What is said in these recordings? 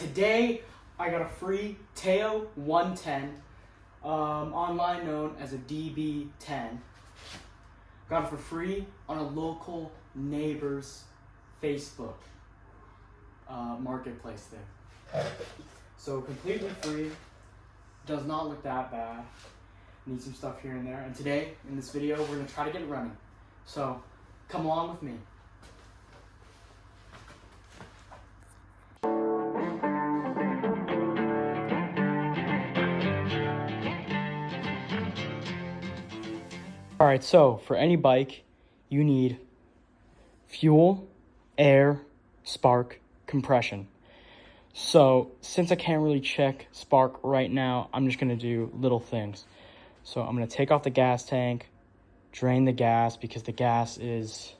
today I got a free Teo 110, online known as a DB10. Got it for free on a local neighbor's Facebook marketplace thing. So completely free, does not look that bad. Need some stuff here and there. And today, in this video, we're gonna try to get it running. So come along with me. All right, so for any bike, you need fuel, air, spark, compression. So since I can't really check spark right now, I'm just gonna do little things. So I'm gonna take off the gas tank, drain the gas because the gas is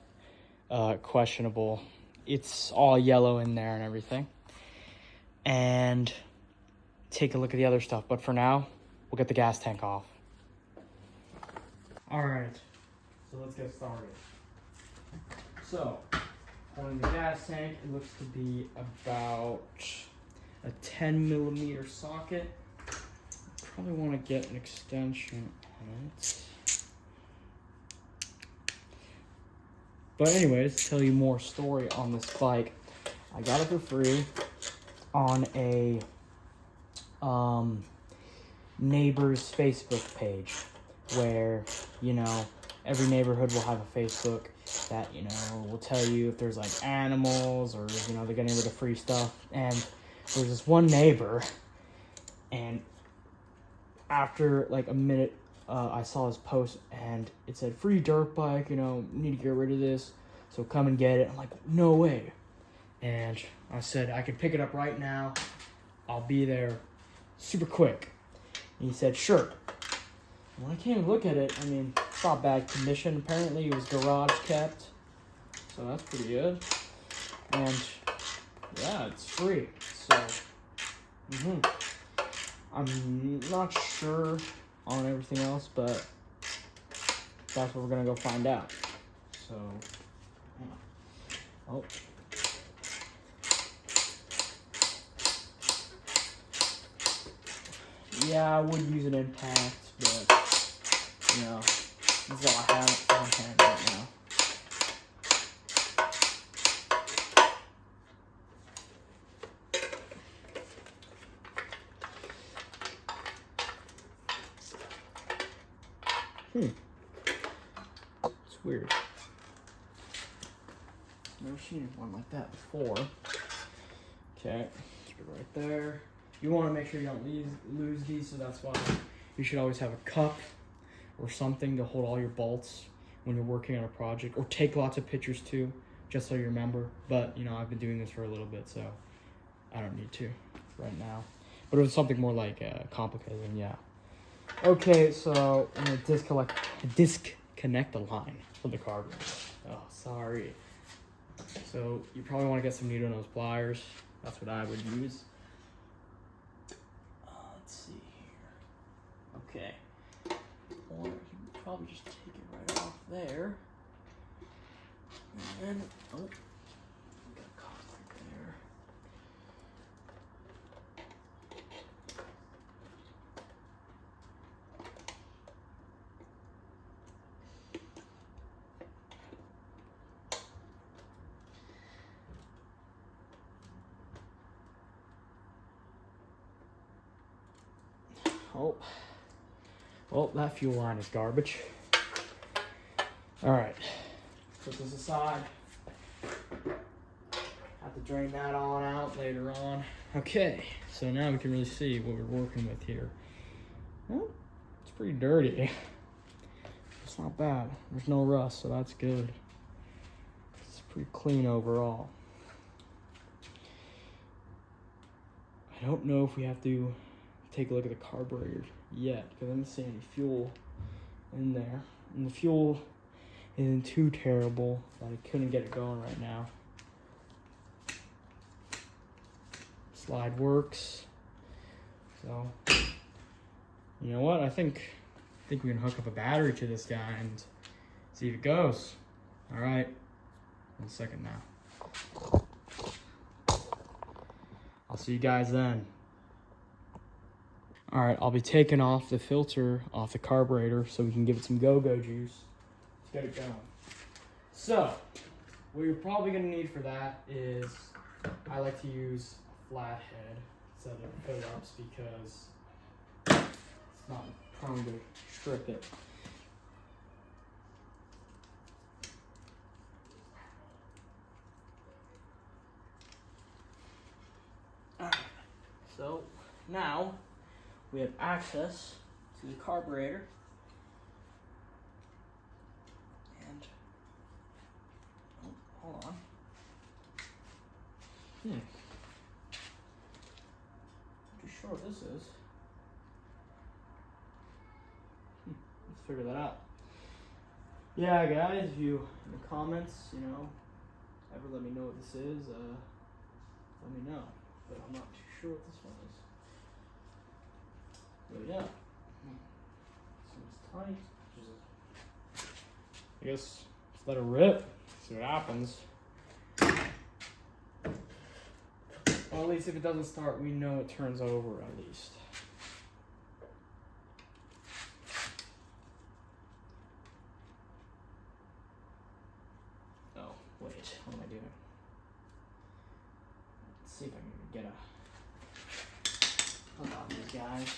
questionable. It's all yellow in there and everything. And take a look at the other stuff. But for now, we'll get the gas tank off. All right, so let's get started. So, on the gas tank, it looks to be about a 10mm socket. Probably want to get an extension on it. But anyways, tell you more story on this bike. I got it for free on a neighbor's Facebook page, where, you know, every neighborhood will have a Facebook that, you know, will tell you if there's like animals or, you know, they're getting rid of free stuff. And there's this one neighbor, and after like a minute, I saw his post and it said free dirt bike, you know, need to get rid of this, so come and get it. I'm like, no way. And I said I could pick it up right now, I'll be there super quick. And he said sure. When I came to look at it, I mean, it's not bad condition. Apparently it was garage kept, so that's pretty good. And yeah, it's free. So I'm not sure on everything else, but that's what we're gonna go find out. So oh, yeah, I would use an impact, but you know, this is all I have on hand right now. It's weird. Never seen one like that before. Okay, keep it right there. You want to make sure you don't lose these, so that's why you should always have a cup or something to hold all your bolts when you're working on a project, or take lots of pictures too, just so you remember. But you know, I've been doing this for a little bit, so I don't need to right now. But it was something more like complicated, and yeah. Okay, so I'm gonna disconnect the line from the carburetor. Oh, sorry. So you probably want to get some needle nose pliers. That's what I would use. Let's see here. Okay. Or you can probably just take it right off there. And then, oh, got caught right there. Oh, well, that fuel line is garbage. All right, put this aside. Have to drain that on out later on. Okay, so now we can really see what we're working with here. Well, it's pretty dirty. It's not bad. There's no rust, so that's good. It's pretty clean overall. I don't know if we have to take a look at the carburetor yet, because I didn't see any fuel in there, and the fuel isn't too terrible, but I couldn't get it going right now. Slide works, so you know what, I think we can hook up a battery to this guy and see if it goes. All right, 1 second now. I'll see you guys then. All right, I'll be taking off the filter off the carburetor so we can give it some go-go juice. Let's get it going. So, what you're probably gonna need for that is, I like to use a flat head instead of fill-ups because it's not prone to strip it. Alright, so now we have access to the carburetor. And, oh, hold on. Pretty sure this is. Let's figure that out. Yeah, guys, if you in the comments, ever let me know what this is, let me know. But I'm not too sure what this one is. But yeah, seems tight. I guess just let it rip. See what happens. Well, at least if it doesn't start, we know it turns over at least. Oh, wait, what am I doing? Let's see if I can get a hook on these guys.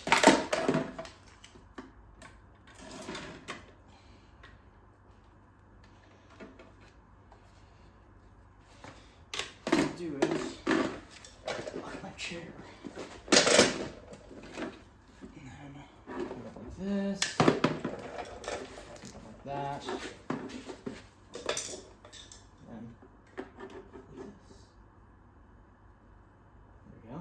What I'll do is lock my chair. And then put it like this. Put it like that. And then like this. There we go.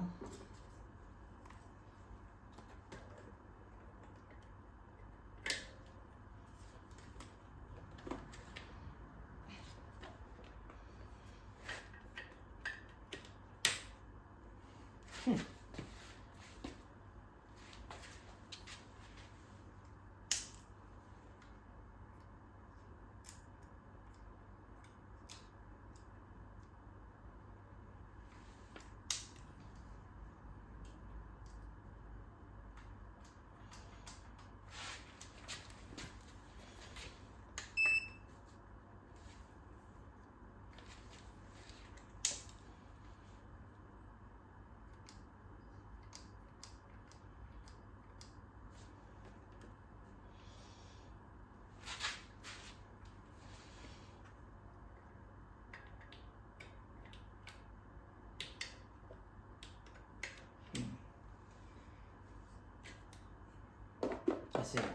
I see. Okay,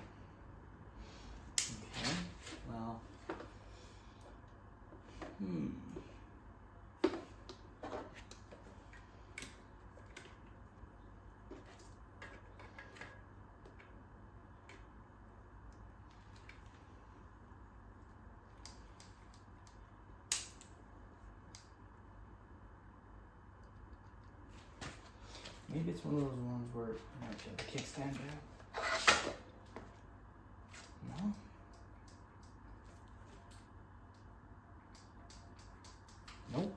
well, maybe it's one of those ones where I have to kickstand down. No? Nope.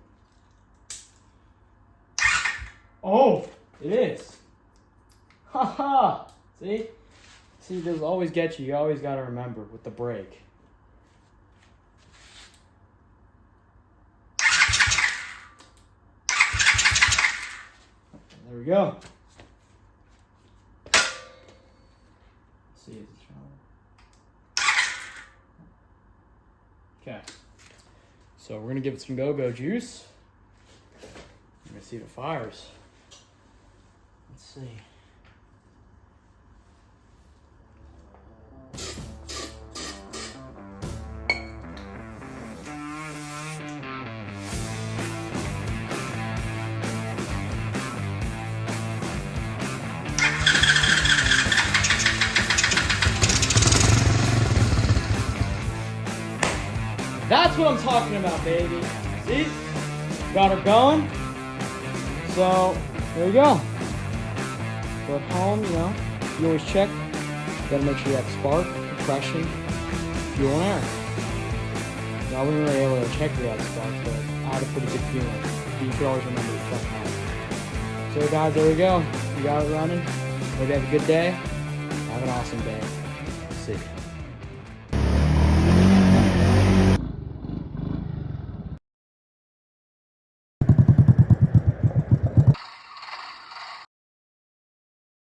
Oh, it is. Haha. See? See, those always get you. You always got to remember with the brake. There we go. See, is it stronger? Okay. So we're gonna give it some go-go juice. I'm gonna see if it fires. Let's see. That's what I'm talking about, baby. See? Got her going. So, there you go. So at home, you always check. You gotta make sure you have spark, compression, fuel, and air. I wasn't really able to check if you had spark, but I had a pretty good feeling. You should always remember to check that. So guys, there we go. We got it running. Hope you have a good day. Have an awesome day. See you.